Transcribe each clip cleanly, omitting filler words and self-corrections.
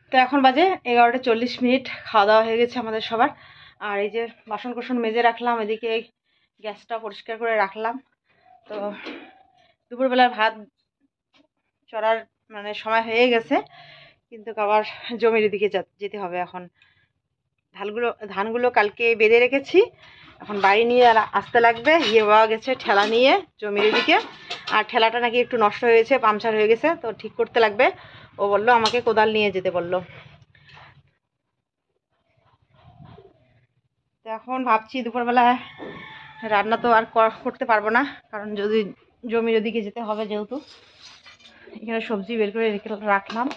তো এখন বাজে 11:40, খাওয়া দাওয়া হয়ে গেছে আমাদের সবার। আর এই যে বাসন কোসন মেজে রাখলাম, এদিকে গ্যাসটা পরিষ্কার করে রাখলাম। তো দুপুরবেলার ভাত চড়ার মানে সময় হয়ে গেছে, কিন্তু আবার জমির দিকে যেতে হবে। এখন ধানগুলো কালকে বেঁধে রেখেছি, এখন বাড়ি নিয়ে আসতে লাগবে। বাবা গেছে ঠেলা নিয়ে জমির দিকে, আর ঠেলাটা নাকি একটু নষ্ট হয়েছে, পাংচার হয়ে গেছে, তো ঠিক করতে লাগবে। ও বললো আমাকে কোদাল নিয়ে যেতে বললো। তো এখন ভাবছি দুপুরবেলায় রান্না তো আর করতে পারবো না, কারণ যদি জমির ওদিকে যেতে হবে, যেহেতু এখানে সবজি বের করে রাখলাম।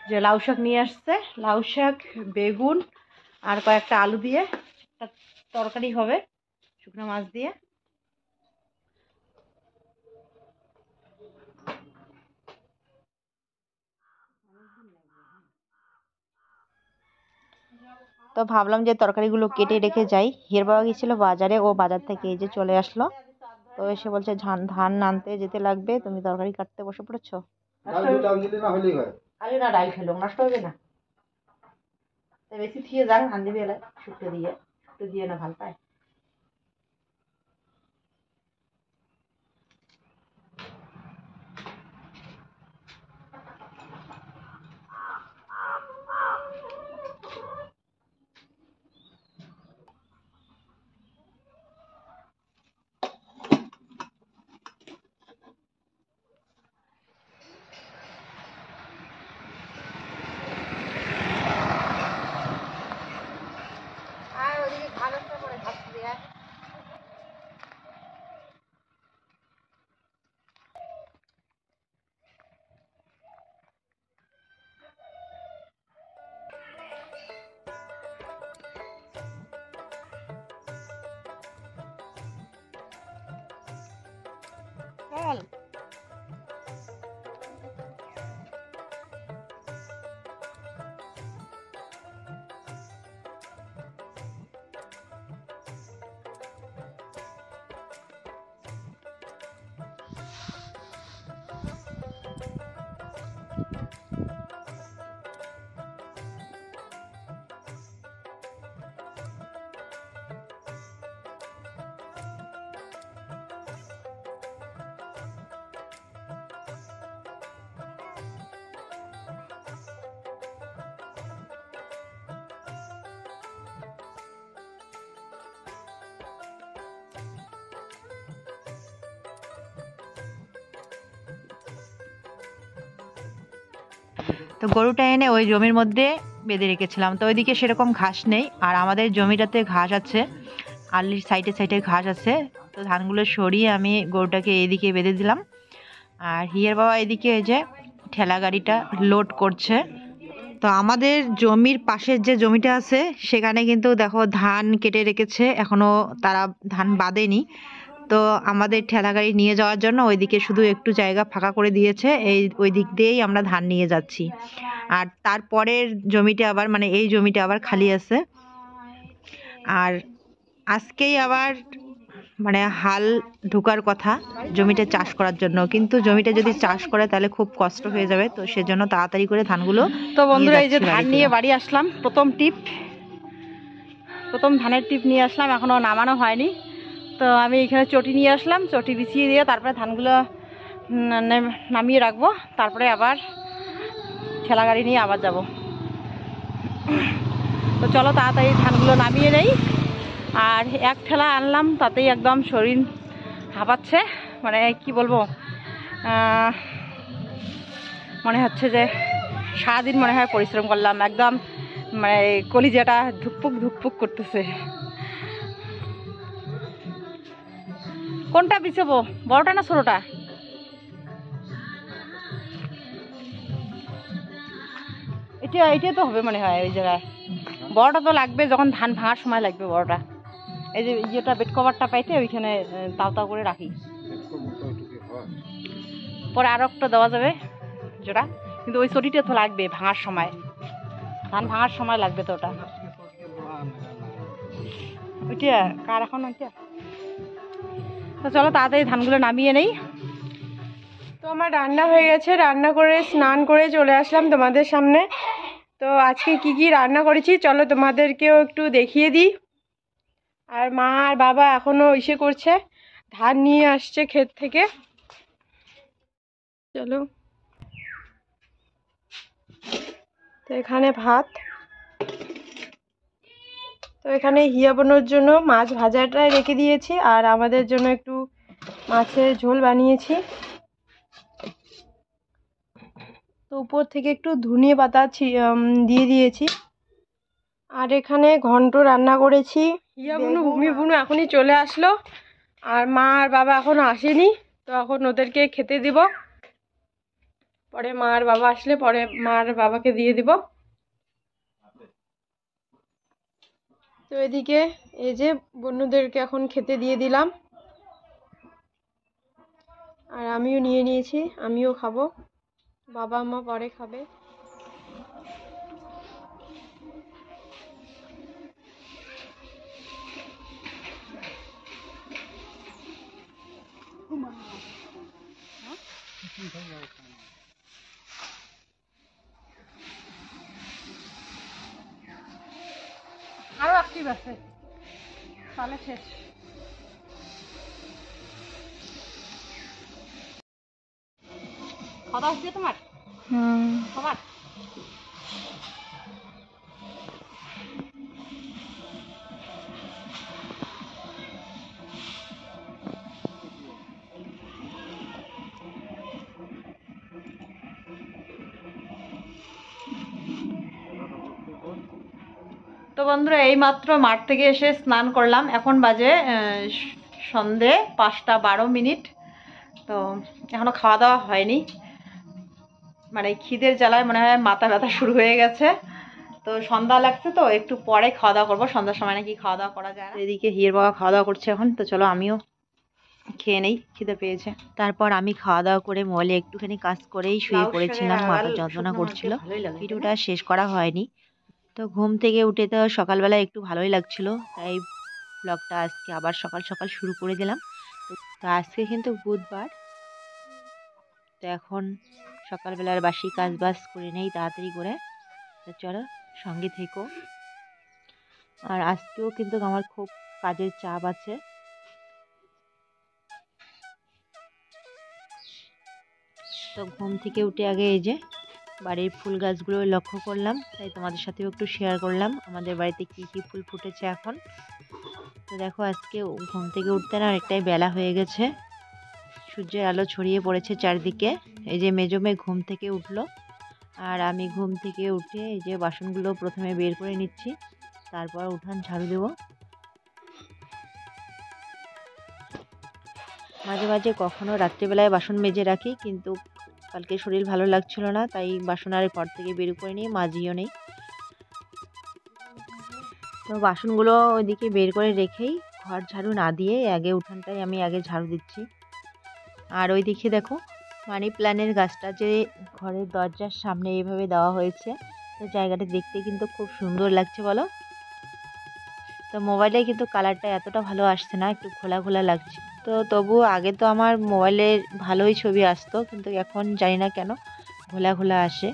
যে লাউ শাক নিয়ে আসছে, লাউ শাক, বেগুন আর কয়েকটা আলু দিয়ে একটা তরকারি হবে শুকনো মাছ দিয়ে। তো ভাবলাম যে তরকারিগুলো কেটে রেখে যাই। হিয়ার বাবা গিয়েছিল বাজারে, ও বাজার থেকে এই যে চলে আসলো। তো এসে বলছে ধান আনতে যেতে লাগবে, তুমি তরকারি কাটতে বসে পড়েছো। আরে না, ডাল খেলো, নষ্ট হবে না। বেশি থিয়ে যান আন দিবি এলাই শুক্তো দিয়ে না ভাল পায়। তো গরুটা এনে ওই জমির মধ্যে বেঁধে রেখেছিলাম। তো ওইদিকে সেরকম ঘাস নেই, আর আমাদের জমিটাতে ঘাস আছে, আলির সাইডে সাইডে ঘাস আছে। তো ধানগুলো সরিয়ে আমি গরুটাকে এইদিকে বেঁধে দিলাম। আর হিয়ার বাবা এদিকে এই যে ঠেলা গাড়িটা লোড করছে। তো আমাদের জমির পাশের যে জমিটা আছে সেখানে কিন্তু দেখো ধান কেটে রেখেছে, এখনো তারা ধান বাঁধেনি। তো আমাদের ঠেলা গাড়ি নিয়ে যাওয়ার জন্য ওইদিকে শুধু একটু জায়গা ফাঁকা করে দিয়েছে, ওই দিক দিয়েই আমরা ধান নিয়ে যাচ্ছি। আর তারপরের জমিটা আবার মানে এই জমিটা আবার খালি আছে। আর আজকেই আবার মানে হাল ঢোকার কথা জমিটা চাষ করার জন্য, কিন্তু জমিটা যদি চাষ করে তাহলে খুব কষ্ট হয়ে যাবে। তো সেজন্য তাড়াতাড়ি করে ধানগুলো। তো বন্ধুরা এই যে ধান নিয়ে বাড়ি আসলাম, প্রথম ধানের টিপ নিয়ে আসলাম, এখনো নামানো হয়নি। তো আমি এখানে চটি নিয়ে আসলাম, চটি বিছিয়ে দিয়ে তারপরে ধানগুলো নামিয়ে রাখবো, তারপরে আবার ঠেলা গাড়ি নিয়ে আবার যাব। তো চলো তাড়াতাড়ি ধানগুলো নামিয়ে নেই। আর এক ঠেলা আনলাম, তাতেই একদম শরীর হাঁপাচ্ছে, মানে কি বলবো, মনে হচ্ছে যে সারাদিন মনে হয় পরিশ্রম করলাম, একদম মানে কলিজাটা ধুকপুক ধুকপুক করতেছে। কোনটা বিছাবো, বড়টা না ছোটটা? এটা তো হবে মনে হয় ওই জায়গায়। বড়টা তো লাগবে, যখন ধান ভাঙার সময় লাগবে বড়টা। এই যে ইয়েটা বেড কভারটা পাইতে ওইখানে তাও করে রাখি, পরে আরো একটা দেওয়া যাবে জোড়া, কিন্তু ওই চটিটা তো লাগবে ভাঙার সময়, ধান ভাঙার সময় লাগবে তো ওটা। ওইটা কার এখন ওইটা। তো চলো তাড়াতাড়ি ধানগুলো নামিয়ে নেই। তো আমার রান্না হয়ে গেছে, রান্না করে স্নান করে চলে আসলাম তোমাদের সামনে। তো আজকে কি কি রান্না করেছি চলো তোমাদেরকেও একটু দেখিয়ে দিই। আর মা আর বাবা এখনও ইসে করছে, ধান নিয়ে আসছে ক্ষেত থেকে। চলো, তো এখানে ভাত, তো এখানে হিয়া বোনের জন্য মাছ ভাজাটাই রেখে দিয়েছি, আর আমাদের জন্য একটু মাছের ঝোল বানিয়েছি। তো উপর থেকে একটু ধনিয়া পাতা দিয়ে দিয়েছি। আর এখানে ঘন্ট রান্না করেছি। হিয়া বুনু ভূমি বুনু এখনই চলে আসলো, আর মা আর বাবা এখনো আসেনি। তো এখন ওদেরকে খেতে দিব, পরে মা আর বাবা আসলে পরে মা আর বাবাকে দিয়ে দিব। তো এদিকে এই যে বন্ধুদেরকে এখন খেতে দিয়ে দিলাম, আর আমিও নিয়ে নিয়েছি, আমিও খাবো, বাবা মা পরে খাবে। আরো অ্যাক্টিভ আছে তাহলে শেষ। খাওয়া হচ্ছে তোমার? খাবার তো বন্ধুরা এইমাত্র মাঠ থেকে এসে স্নান করলাম, এখন বাজে সন্ধে 5টা 12 মিনিট। তো এখনও খাওয়া দাওয়া হয়নি, মানে খিদের জ্বালায় মনে হয় মাথা ব্যথা শুরু হয়ে গেছে। তো সন্ধ্যা লাগছে, তো একটু পরে খাওয়া দাওয়া করবো, সন্ধ্যার সময় নাকি খাওয়া দাওয়া করা যায় না। এদিকে হিয়ের বাবা খাওয়া দাওয়া করছে এখন, তো চলো আমিও খেয়ে নেই, খিদে পেয়েছে। তারপর আমি খাওয়া দাওয়া করে মোবাইলে একটুখানি কাজ করেই শুয়ে পড়েছিলাম, মাথা যন্ত্রণা করছিল, ভিডিওটা শেষ করা হয়নি। তো ঘুম থেকে উঠে তো সকালবেলা একটু ভালোই লাগছিল, তাই ব্লগটা আজকে আবার সকাল সকাল শুরু করে দিলাম। তো আজকে কিন্তু বুধবার, তো এখন সকালবেলার বাসি কাজ বাজ করে নেই তাড়াতাড়ি করে। তো চলো সঙ্গে থেকো। আর আজকেও কিন্তু আমার খুব কাজের চাপ আছে। তো ঘুম থেকে উঠে আগে এই যে বাড়ির ফুল গাছগুলো লক্ষ্য করলাম, তাই তোমাদের সাথেও একটু শেয়ার করলাম আমাদের বাড়িতে কি কি ফুল ফুটেছে এখন। তো দেখো আজকে ঘুম থেকে উঠতে না অনেকটাই বেলা হয়ে গেছে, সূর্যের আলো ছড়িয়ে পড়েছে চারদিকে। এই যে মেজো মেয়ে ঘুম থেকে উঠলো, আর আমি ঘুম থেকে উঠে এই যে বাসনগুলো প্রথমে বের করে নিচ্ছি, তারপর উঠান ঝাড়ু দেবো। মাঝে মাঝে কখনো রাত্রিবেলায় বাসন মেজে রাখি, কিন্তু কালকে শরীর ভালো লাগছিল না, তাই বাসন আর ঘর থেকে বের করে নিয়ে মাজিও নেই। তো বাসনগুলো ওইদিকে বের করে রেখেই ঘর ঝাড়ু না দিয়ে আগে উঠানটাই আমি আগে ঝাড়ু দিচ্ছি। আর ওইদিকে দেখো মানি প্ল্যান্টের গাছটা যে ঘরের দরজার সামনে এইভাবে দেওয়া হয়েছে, তো জায়গাটা দেখতে কিন্তু খুব সুন্দর লাগছে বলো। তো মোবাইলে কিন্তু কালারটা এতটা ভালো আসছে না, একটু খোলা খোলা লাগছে। তো তবু আগে তো আমার মোবাইলের ভালোই ছবি আসতো, কিন্তু এখন জানি না কেন ঘোলা ঘোলা আসে,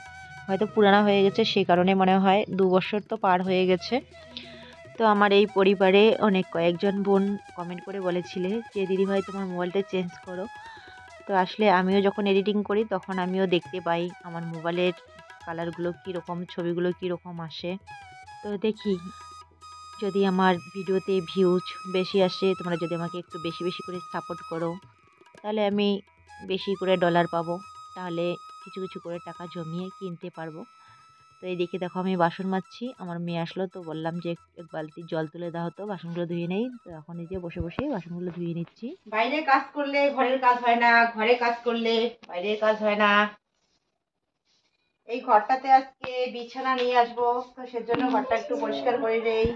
হয়তো পুরানো হয়ে গেছে সেই কারণে মনে হয়। 2 বছর তো পার হয়ে গেছে। তো আমার এই পরিবারে অনেক কয়েকজন বোন কমেন্ট করে বলেছিলে যে দিদিভাই তোমার মোবাইলটা চেঞ্জ করো। তো আসলে আমিও যখন এডিটিং করি তখন আমিও দেখতে পাই আমার মোবাইলের কালারগুলো কীরকম, ছবিগুলো কীরকম আসে। তো দেখি যদি আমার ভিডিওতে ভিউজ বেশি আসে, তোমরা যদি আমাকে একটু বেশি বেশি করে সাপোর্ট করো, তাহলে আমি বেশি করে ডলার পাবো, তাহলে কিছু কিছু করে টাকা জমিয়ে কিনতে পারবো। তো এই দেখে দেখো আমি বাসন মাজছি, আমার মেয়ে আসলো, তো বললাম যে এক বালতি জল তুলে দাও, তো বাসনগুলো ধুয়ে নেই। তো এখন এই যে বসে বসে বাসনগুলো ধুয়ে নিচ্ছি। বাইরে কাজ করলে ঘরের কাজ হয় না, ঘরে কাজ করলে বাইরের কাজ হয় না। এই ঘরটাতে আজকে বিছানা নিয়ে আসবো, তো সেজন্য ঘরটা একটু পরিষ্কার করে দেই।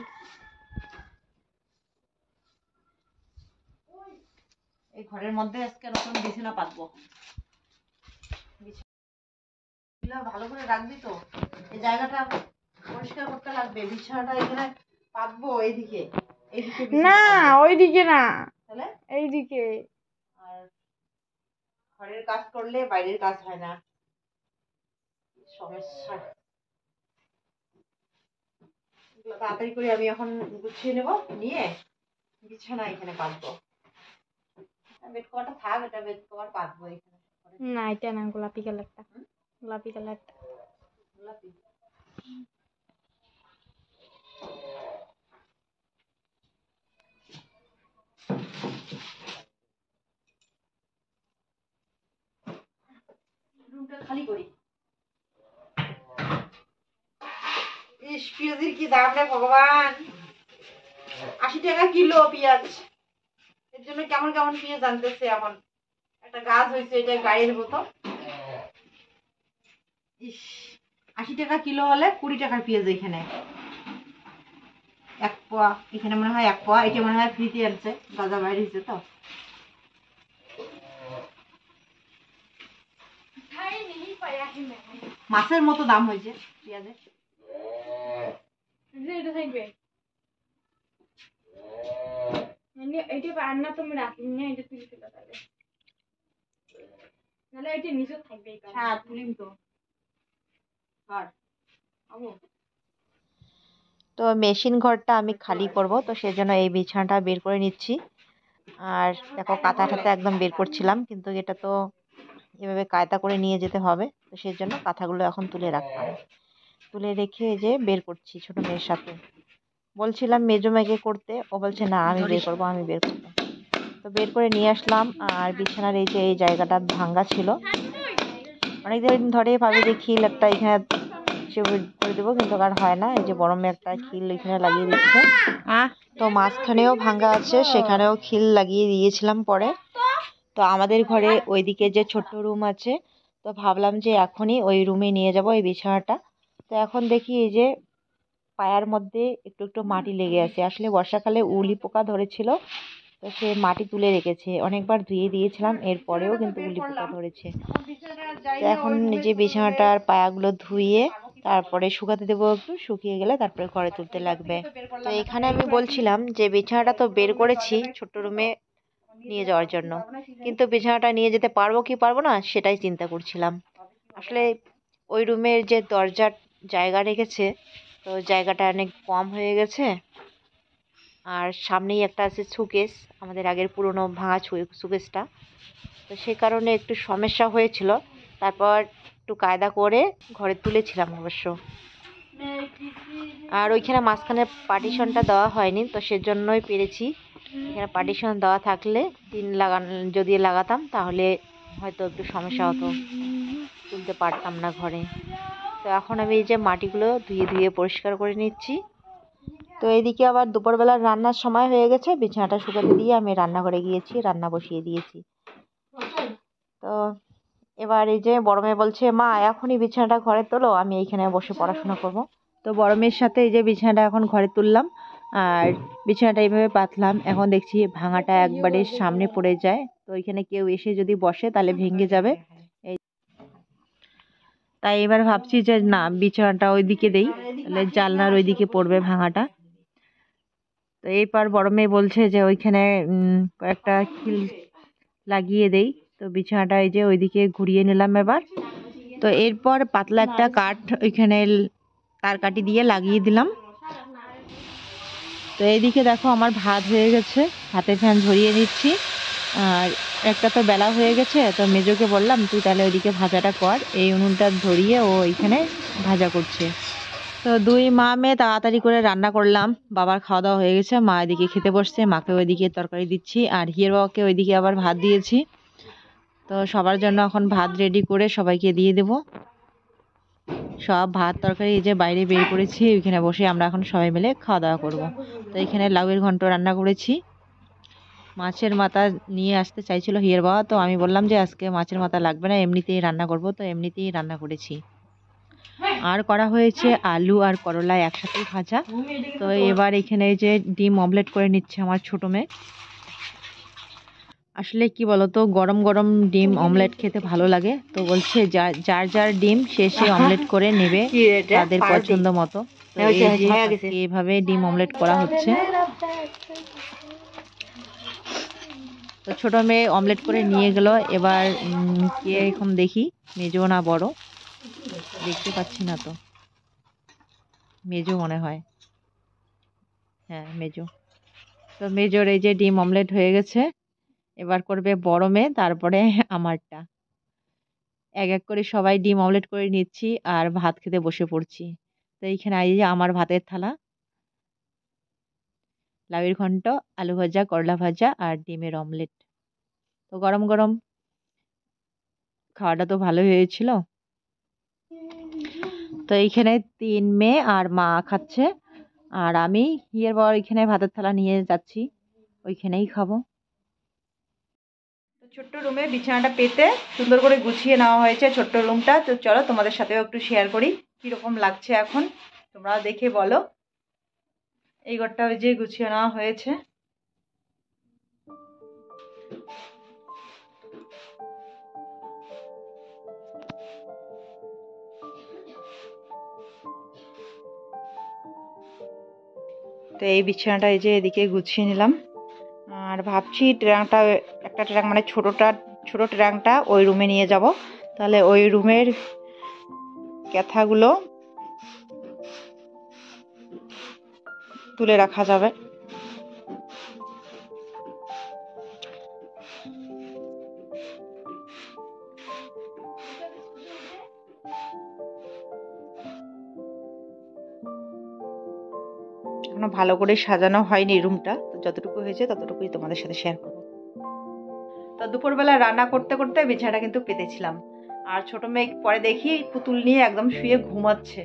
এই ঘরের মধ্যে আজকে নতুন বিছানা পাতবো, বিছানা ভালো করে রাখবি তো, এই জায়গাটা পরিষ্কার করতে লাগবে। বিছানাটা এখানে পাতবো এইদিকে, এইদিকে না ওইদিকে না, তাহলে এইদিকে। আর ঘরের কাজ করলে বাইরের কাজ হয় না, সমস্যা। তাড়াতাড়ি করে আমি এখন গুছিয়ে নেব, নিয়ে বিছানা এখানে পাতবো। বেড কভারটা থাক, এটা বেড কভার পাতবো এখানে। না এটা না, গোলাপি কালারটা, গোলাপি কালারটা। গোলাপি রুমটা খালি করি। ইস, পেঁয়াজের কি দাম রে ভগবান, 80 টাকা কিলো পেঁয়াজ। এর জন্য কেমন কেমন পেঁয়াজ আনতেছে। এমন একটা গাছ হয়েছে, এটা গাড়ির মতো। ইস, 80 টাকা কিলো হলে 20 টাকার পেঁয়াজ এখানে। 1 পোয়া এখানে মনে হয় 1 পোয়া, এটা মনে হয় ফ্রিতে আনছে, গাজা বাইরে হয়েছে তো। মাছের মতো দাম হয়েছে পেঁয়াজের। তো মেশিন ঘরটা আমি খালি করব, তো সেজন্য এই বিছানাটা বের করে নিচ্ছি। আর দেখো কাঁথা টাথা একদম বের করছিলাম, কিন্তু এটা তো এভাবে কায়দা করে নিয়ে যেতে হবে, তো সেজন্য কাঁথাগুলো এখন তুলে রাখলাম। তুলে রেখে যে বের করছি ছোট মেয়ের সাথে। বলছিলাম মেজো মেয়েকে করতে, ও বলছে না আমি বের করবো, আমি বের করবো। তো বের করে নিয়ে আসলাম। আর বিছানার এই যে এই জায়গাটা ভাঙ্গা ছিল, অনেকদিন ধরে ভাবে যে খিল একটা এখানে করে দেবো, কিন্তু আর হয় না। এই যে বড় মেয়ে একটা খিল এখানে লাগিয়ে দিচ্ছে। তো মাঝখানেও ভাঙ্গা আছে, সেখানেও খিল লাগিয়ে দিয়েছিলাম পরে। তো আমাদের ঘরে ওইদিকে যে ছোট্ট রুম আছে, তো ভাবলাম যে এখনই ওই রুমে নিয়ে যাব এই বিছানাটা। তো এখন দেখি এই যে পায়ার মধ্যে একটু একটু মাটি লেগে আছে। আসলে বর্ষাকালে উলি পোকা ধরেছিল, তো সে মাটি তুলে রেখেছে। অনেকবার ধুয়ে দিয়েছিলাম, এরপরেও কিন্তু উলি পোকা ধরেছে। তো এখন এই যে বিছানাটার পায়াগুলো ধুয়ে তারপরে শুকাতে দেবো, একটু শুকিয়ে গেলে তারপরে ঘরে তুলতে লাগবে। তো এখানে আমি বলছিলাম যে বিছানাটা তো বের করেছি ছোট্ট রুমে নিয়ে যাওয়ার জন্য, কিন্তু বিছানাটা নিয়ে যেতে পারবো কি পারবো না সেটাই চিন্তা করছিলাম। আসলে ওই রুমের যে দরজার জায়গা রেখেছে, তো জায়গাটা অনেক কম হয়ে গেছে। আর সামনেই একটা আছে সুকেস, আমাদের আগের পুরনো ভাঙা সুকেসটা, তো সে কারণে একটু সমস্যা হয়েছিল। তারপর একটু কায়দা করে ঘরে তুলেছিলাম অবশ্য। আর ওইখানে মাঝখানে পার্টিশনটা দেওয়া হয়নি, তো সেজন্যই পেরেছি। এখানে পার্টিশন দেওয়া থাকলে যদি লাগাতাম তাহলে হয়তো একটু সমস্যা হতো, তুলতে পারতাম না ঘরে। তো এখন আমি এই যে মাটিগুলো ধুয়ে ধুয়ে পরিষ্কার করে নিচ্ছি। তো এইদিকে আবার দুপুরবেলা রান্নার সময় হয়ে গেছে, বিছানাটা শুকাতে দিয়ে আমি রান্নাঘরে গিয়েছি, রান্না বসিয়ে দিয়েছি। তো এবার এই যে বড় মেয়ে বলছে মা এখনই বিছানাটা ঘরে তোলো, আমি এইখানে বসে পড়াশোনা করব। তো বড় মেয়ের সাথে এই যে বিছানাটা এখন ঘরে তুললাম, আর বিছানাটা এইভাবে পাতলাম। এখন দেখছি ভাঙাটা একবারে সামনে পড়ে যায়, তো ওইখানে কেউ এসে যদি বসে তাহলে ভেঙে যাবে। তাই এবার ভাবছি যে না, বিছানাটা ওইদিকে দেই, তাহলে জানলার ওইদিকে পড়বে ভাঙাটা। তো এরপর বড় মেয়ে বলছে যে ওইখানে কয়েকটা খিল লাগিয়ে দেই। তো বিছানাটা এই যে ওইদিকে ঘুরিয়ে নিলাম এবার। তো এরপর পাতলা একটা কাঠ ওইখানে তার কাটি দিয়ে লাগিয়ে দিলাম। তো এইদিকে দেখো আমার ভাত হয়ে গেছে, হাতে ফ্যান ঝরিয়ে নিচ্ছি। আর একটা তো বেলা হয়ে গেছে, তো মেজোকে বললাম তুই তাহলে ওইদিকে ভাজাটা কর, এই উনুনটা ধরিয়ে ও এইখানে ভাজা করছে। তো দুই মা মেয়ে তাড়াতাড়ি করে রান্না করলাম। বাবার খাওয়া দাওয়া হয়ে গেছে, মা এদিকে খেতে বসছে, মাকে ওইদিকে তরকারি দিচ্ছি, আর হিয়ের বাবাকে ওইদিকে আবার ভাত দিয়েছি। তো সবার জন্য এখন ভাত রেডি করে সবাইকে দিয়ে দেব। সব ভাত তরকারি এই যে বাইরে বের করেছি, ওইখানে বসে আমরা এখন সবাই মিলে খাওয়া দাওয়া করব। তো এখানে লাউয়ের ঘন্ট রান্না করেছি। মাছের মাথা নিয়ে আসতে চাইছিল হিয়ের বাবা, তো আমি বললাম যে আজকে মাছের মাথা লাগবে না, এমনিতেই রান্না করব। তো এমনিতেই রান্না করেছি। আর করা হয়েছে আলু আর করলা একসাথেই ভাজা। তো এবার এখানে যে ডিম অমলেট করে নিচ্ছে আমার ছোট মেয়ে। আসলে কি বলতো, গরম গরম ডিম অমলেট খেতে ভালো লাগে, তো বলছে যার যার ডিম সে অমলেট করে নেবে তাদের পছন্দ মতো। তো এইভাবে ডিম অমলেট করা হচ্ছে। তো ছোটো মেয়ে অমলেট করে নিয়ে গেল। এবার কে এখন দেখি, মেজো না বড়, দেখতে পাচ্ছি না তো, মেজো মনে হয়, হ্যাঁ মেজো। তো মেজোর এই যে ডিম অমলেট হয়ে গেছে, এবার করবে বড় মেয়ে, তারপরে আমারটা। এক এক করে সবাই ডিম অমলেট করে নিচ্ছি আর ভাত খেতে বসে পড়ছি। তো এইখানে এই যে আমার ভাতের থালা, লাউয়ের ঘন্ট, আলু ভাজা, করলা ভাজা আর ডিমের অমলেট। তো গরম গরম খাওয়াটা তো ভালোই হয়েছিল। তো এইখানে 3 মেয়ে আর মা খাচ্ছে, আর আমি হিয়ের বর এখানে ভাতের থালা নিয়ে যাচ্ছি, ওইখানেই খাবো। তো ছোট্ট রুমে বিছানাটা পেতে সুন্দর করে গুছিয়ে নেওয়া হয়েছে ছোট্ট রুমটা। তো চলো তোমাদের সাথেও একটু শেয়ার করি কীরকম লাগছে এখন, তোমরাও দেখে বলো। এই ঘরটা ওই যে গুছিয়ে নেওয়া হয়েছে। তো এই বিছানাটা এই যে এদিকে গুছিয়ে নিলাম। আর ভাবছি ট্রাংটা, একটা ট্রাং মানে ছোট ট্রাংটা ওই রুমে নিয়ে যাব, তাহলে ওই রুমের ক্যাথাগুলো তুলে রাখা যাবে। এখনো ভালো করে সাজানো হয়নি রুমটা, তো যতটুকু হয়েছে ততটুকুই তোমাদের সাথে শেয়ার করবো। তো দুপুরবেলা রান্না করতে করতে বিছানাটা কিন্তু পেতেছিলাম, আর ছোট মেয়ে পরে দেখি পুতুল নিয়ে একদম শুয়ে ঘুমাচ্ছে।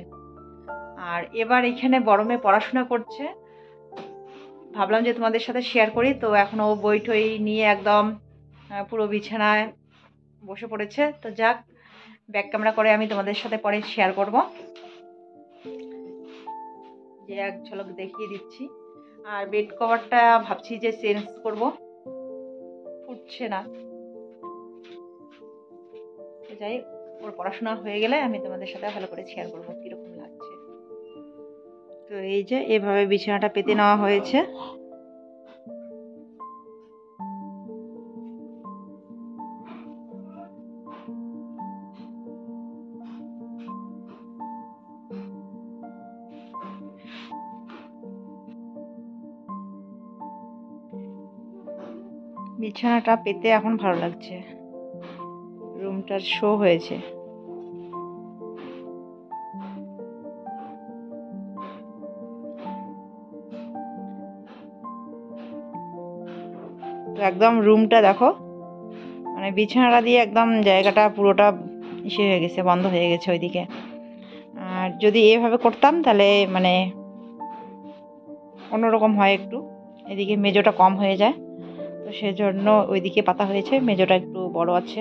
আর এবার এখানে বড় মেয়ে পড়াশোনা করছে, ভাবলাম যে তোমাদের সাথে শেয়ার করি। তো এখন ও বই টই নিয়ে একদম পুরো বিছানায় বসে পড়েছে। তো যাক, ব্যাক ক্যামেরা করে আমি তোমাদের সাথে পরে শেয়ার করব, যে এক ঝলক দেখিয়ে দিচ্ছি। আর বেড কভারটা ভাবছি যে চেঞ্জ করব, ফুটছে না। যাই, ওর পড়াশোনা হয়ে গেলে আমি তোমাদের সাথে ভালো করে শেয়ার করবো কিরকম লাগছে। তো এই যে এভাবে বিছানাটা পেতে নেওয়া হয়েছে। বিছানাটা পেতে এখন ভালো লাগছে, রুমটার শো হয়েছে। তো একদম রুমটা দেখো, মানে বিছানাটা দিয়ে একদম জায়গাটা পুরোটা ইসে হয়ে গেছে, বন্ধ হয়ে গেছে ওইদিকে। আর যদি এভাবে করতাম তাহলে মানে অন্যরকম হয় একটু, এদিকে মেজোটা কম হয়ে যায়, তো সেজন্য ওইদিকে পাতা হয়েছে, মেজোটা একটু বড় আছে।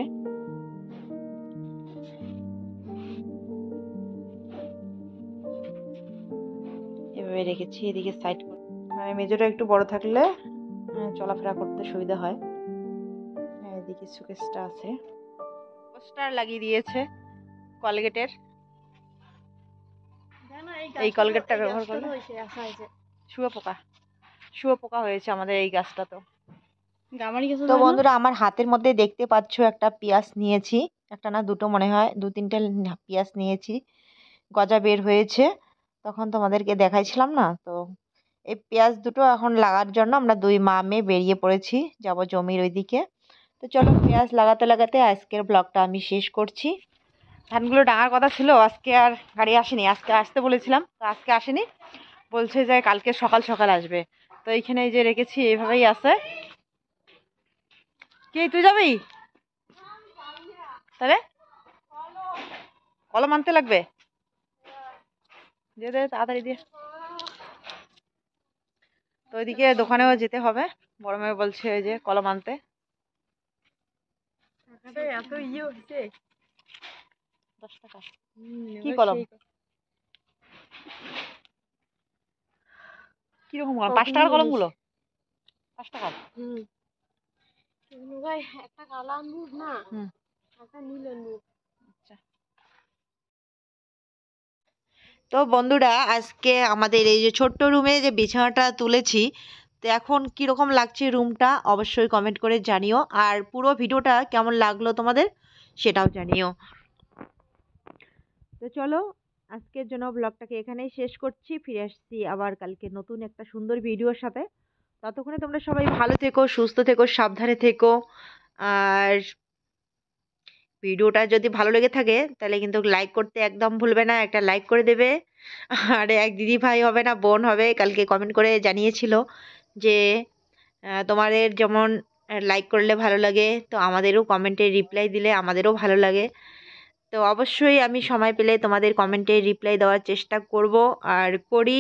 এভাবে রেখেছি, এদিকে সাইড করে, মানে মেজোটা একটু বড় থাকলে চলাফেরা করতে সুবিধা হয়। এদিকে সুকেসটা আছে, পোস্টার লাগিয়ে দিয়েছে কলগেটের, এই কলগেটটা ব্যবহার করলে শুয়োপোকা হয়েছে আমাদের এই গাছটা। তো বন্ধুরা, আমার হাতের মধ্যে দেখতে পাচ্ছ একটা পেঁয়াজ নিয়েছি, একটা না দুটো মনে হয়, 2-3টে পেঁয়াজ নিয়েছি, গজা বের হয়েছে, তখন তোমাদেরকে দেখাইছিলাম না। তো এই পেঁয়াজ দুটো এখন লাগার জন্য আমরা 2 মা মেয়ে বেরিয়ে পড়েছি, যাব জমির ওইদিকে। তো চলো, পেঁয়াজ লাগাতে লাগাতে আজকের ব্লগটা আমি শেষ করছি। ধানগুলো ডাঙার কথা ছিল, আজকে আর গাড়ি আসেনি, আজকে আসতে বলেছিলাম, তো আজকে আসেনি, বলছে যে কালকে সকাল সকাল আসবে। তো এইখানে এই যে রেখেছি, এইভাবেই আছে। কি তুই যাবি তাহলে? কলম আনতে লাগবে, দিয়ে দে তাড়াতাড়ি দিয়ে। তো ওইদিকে দোকানেও যেতে হবে, বড় মেয়ে বলছে ওই যে কলম আনতে। এত ইয়ে হচ্ছে, 10 টাকা কি কলম, কিরকম কলম? 5 টাকার কলম গুলো 5 টাকার। একটা কালা আনবুক না, একটা নীল আনবুক। আচ্ছা। তো বন্ধুরা, আজকে আমাদের এই যে ছোট্ট রুমে যে বিছানাটা তুলেছি, তো এখন কীরকম লাগছে রুমটা অবশ্যই কমেন্ট করে জানিও, আর পুরো ভিডিওটা কেমন লাগলো তোমাদের সেটাও জানিও। তো চলো আজকের জন্য ব্লগটাকে এখানেই শেষ করছি, ফিরে আসছি আবার কালকে নতুন একটা সুন্দর ভিডিওর সাথে। ততক্ষণে তোমরা সবাই ভালো থেকো, সুস্থ থেকো, সাবধানে থেকো। আর ভিডিওটা যদি ভালো লেগে থাকে তাহলে কিন্তু লাইক করতে একদম ভুলবে না, একটা লাইক করে দেবে। আর এক দিদি ভাই হবে না বোন হবে, কালকে কমেন্ট করে জানিয়েছিল যে তোমাদের যেমন লাইক করলে ভালো লাগে, তো আমাদেরও কমেন্টে রিপ্লাই দিলে আমাদেরও ভালো লাগে। তো অবশ্যই আমি সময় পেলে তোমাদের কমেন্টে রিপ্লাই দেওয়ার চেষ্টা করব আর করি।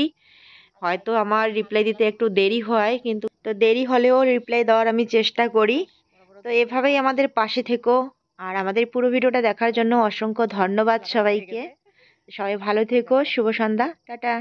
হয়তো আমার রিপ্লাই দিতে একটু দেরি হয়, কিন্তু তো দেরি হলেও রিপ্লাই দেওয়ার আমি চেষ্টা করি। তো এভাবেই আমাদের পাশে থেকো। আর আমাদের পুরো ভিডিওটা দেখার জন্য অসংখ্য ধন্যবাদ সবাইকে। সবাই ভালো থেকো, শুভ সন্ধ্যা, টাটা।